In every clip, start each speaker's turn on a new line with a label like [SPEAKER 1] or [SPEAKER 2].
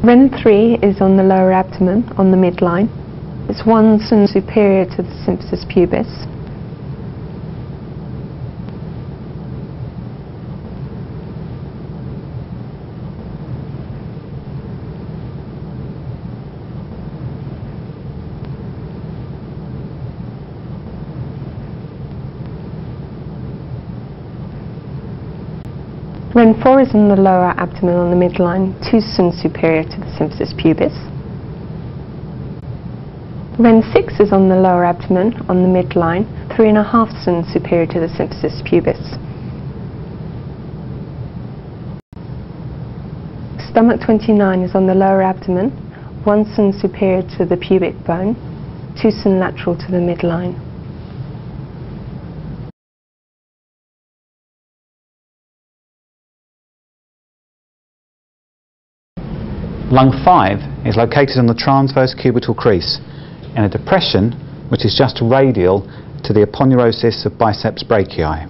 [SPEAKER 1] Ren 3 is on the lower abdomen, on the midline. It's one cm superior to the symphysis pubis. Ren 4 is on the lower abdomen on the midline, 2 cm superior to the symphysis pubis. Ren 6 is on the lower abdomen on the midline, 3.5 cm superior to the symphysis pubis. Stomach 29 is on the lower abdomen, 1 cm superior to the pubic bone, 2 cm lateral to the midline.
[SPEAKER 2] Lung 5 is located on the transverse cubital crease in a depression which is just radial to the aponeurosis of biceps brachii.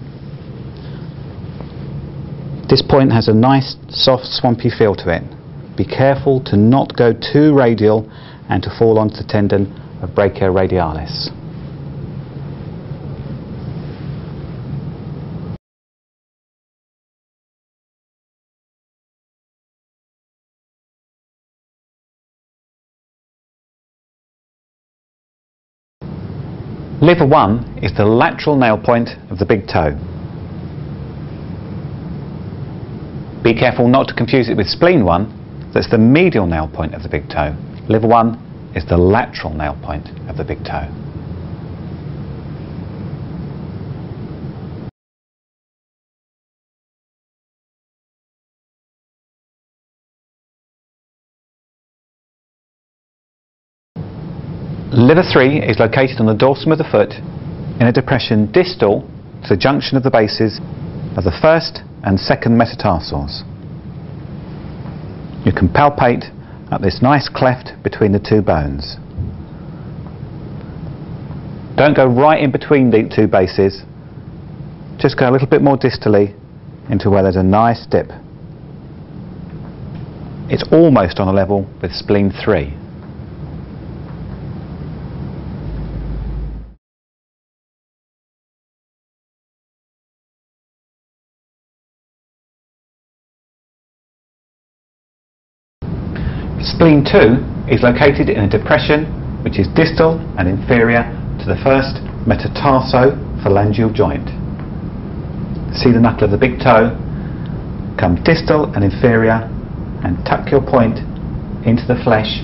[SPEAKER 2] This point has a nice soft swampy feel to it. Be careful to not go too radial and to fall onto the tendon of brachioradialis. Liver 1 is the lateral nail point of the big toe. Be careful not to confuse it with spleen 1, that's the medial nail point of the big toe. Liver 1 is the lateral nail point of the big toe. Liver 3 is located on the dorsum of the foot in a depression distal to the junction of the bases of the first and second metatarsals. You can palpate up this nice cleft between the two bones. Don't go right in between the two bases, just go a little bit more distally into where there's a nice dip. It's almost on a level with spleen 3. Spleen 2 is located in a depression which is distal and inferior to the first metatarsophalangeal joint. See the knuckle of the big toe, come distal and inferior and tuck your point into the flesh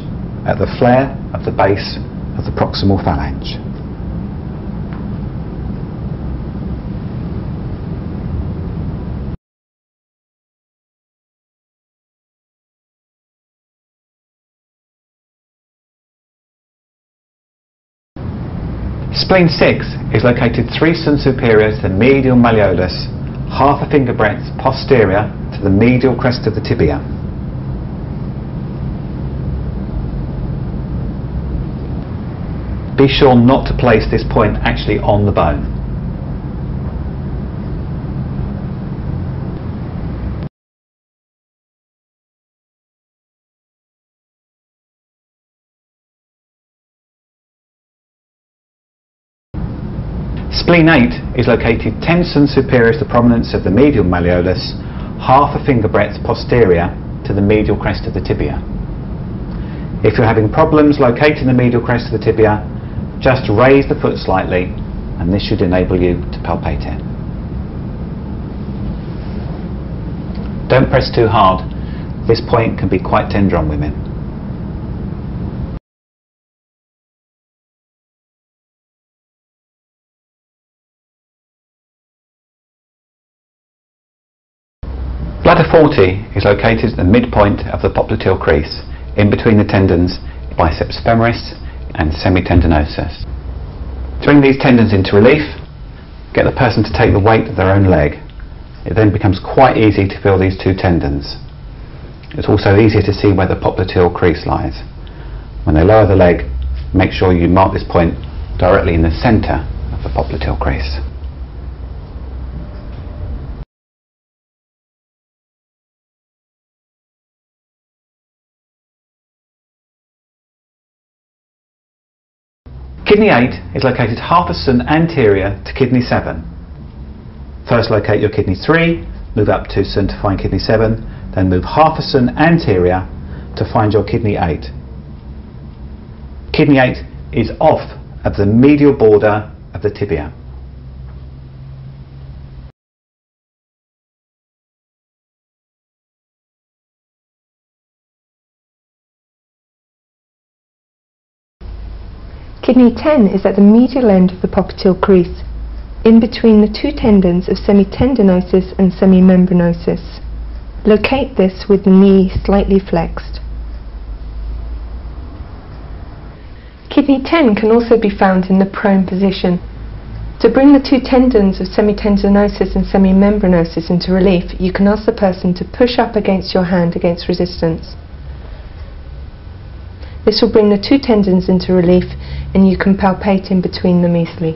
[SPEAKER 2] at the flare of the base of the proximal phalange. Spleen 6 is located 3 cm superior to the medial malleolus, half a finger breadth posterior to the medial crest of the tibia. Be sure not to place this point actually on the bone. Spleen 8 is located 10 cm superior to the prominence of the medial malleolus, half a finger breadth posterior to the medial crest of the tibia. If you're having problems locating the medial crest of the tibia, just raise the foot slightly and this should enable you to palpate it. Don't press too hard, this point can be quite tender on women. Bladder 40 is located at the midpoint of the popliteal crease, in between the tendons biceps femoris and semitendinosus. To bring these tendons into relief, get the person to take the weight of their own leg. It then becomes quite easy to feel these two tendons. It's also easier to see where the popliteal crease lies. When they lower the leg, make sure you mark this point directly in the centre of the popliteal crease. Kidney 8 is located half a cent anterior to kidney 7. First locate your kidney 3, move up 2 cent to find kidney 7, then move half a cent anterior to find your kidney 8. Kidney 8 is off of the medial border of the tibia.
[SPEAKER 1] Kidney 10 is at the medial end of the popliteal crease, in between the two tendons of semitendinosus and semimembranosus. Locate this with the knee slightly flexed. Kidney 10 can also be found in the prone position. To bring the two tendons of semitendinosus and semimembranosus into relief, you can ask the person to push up against your hand against resistance. This will bring the two tendons into relief and you can palpate in between them easily.